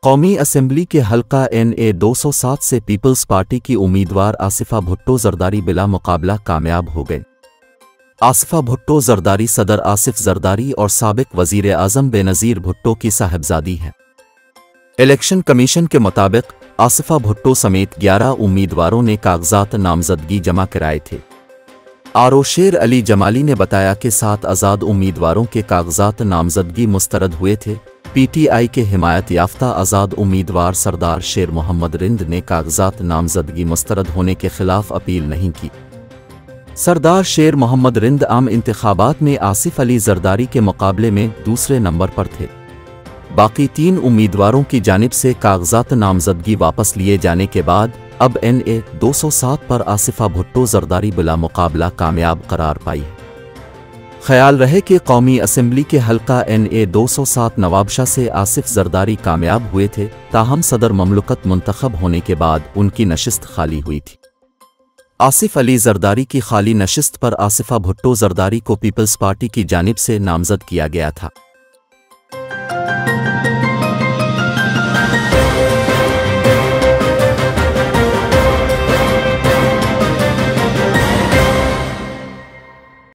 कौमी असम्बली के हल्का NA 207 से पीपल्स पार्टी की उम्मीदवार आसिफा भुट्टो जरदारी बिला मुकाबला कामयाब हो गए। आसिफा भुट्टो जरदारी सदर आसिफ जरदारी और साबिक वजीर आज़म बेनज़ीर भुट्टो की साहिबजादी हैं। इलेक्शन कमीशन के मुताबिक आसिफा भुट्टो समेत 11 उम्मीदवारों ने कागजात नामजदगी जमा कराए थे। आरओ शेर अली जमाली ने बताया कि 7 आज़ाद उम्मीदवारों के कागजात नामजदगी मुस्तरद हुए थे। PTI के हिमायत याफ्ता आज़ाद उम्मीदवार सरदार शेर मोहम्मद रिंद ने कागजात नामजदगी मुस्तरद होने के खिलाफ अपील नहीं की। सरदार शेर मोहम्मद रिंद आम इंतखाबात में आसिफ अली जरदारी के मुकाबले में दूसरे नंबर पर थे। बाकी 3 उम्मीदवारों की जानिब से कागजात नामजदगी वापस लिए जाने के बाद अब NA 207 पर आसिफा भुट्टो जरदारी बिला मुकाबला कामयाब करार पाई है। ख्याल रहे कि कौमी असम्बली के हल्का NA 207 नवाबशाह से आसिफ जरदारी कामयाब हुए थे, ताहम सदर ममलकत मुंतखब होने के बाद उनकी नशिस्त खाली हुई थी। आसिफ अली जरदारी की खाली नशिस्त पर आसिफा भुट्टो जरदारी को पीपल्स पार्टी की जानिब से नामजद किया गया था।